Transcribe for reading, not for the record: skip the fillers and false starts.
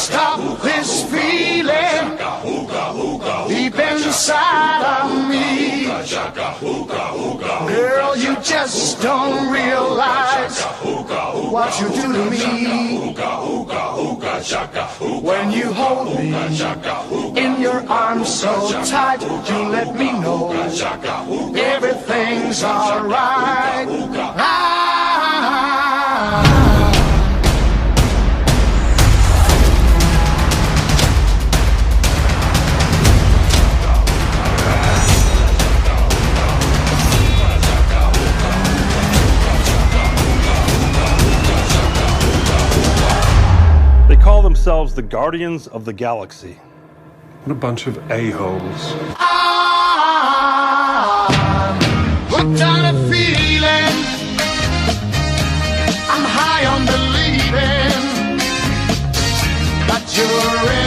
stop this feeling deep inside of me. Girl, you just don't realize what you do to me. When you hold me in your arms so tight, you let me know everything's alright. They call themselves the Guardians of the Galaxy. What a bunch of a-holes. I'm hooked on a feeling. I'm high on believing that you're in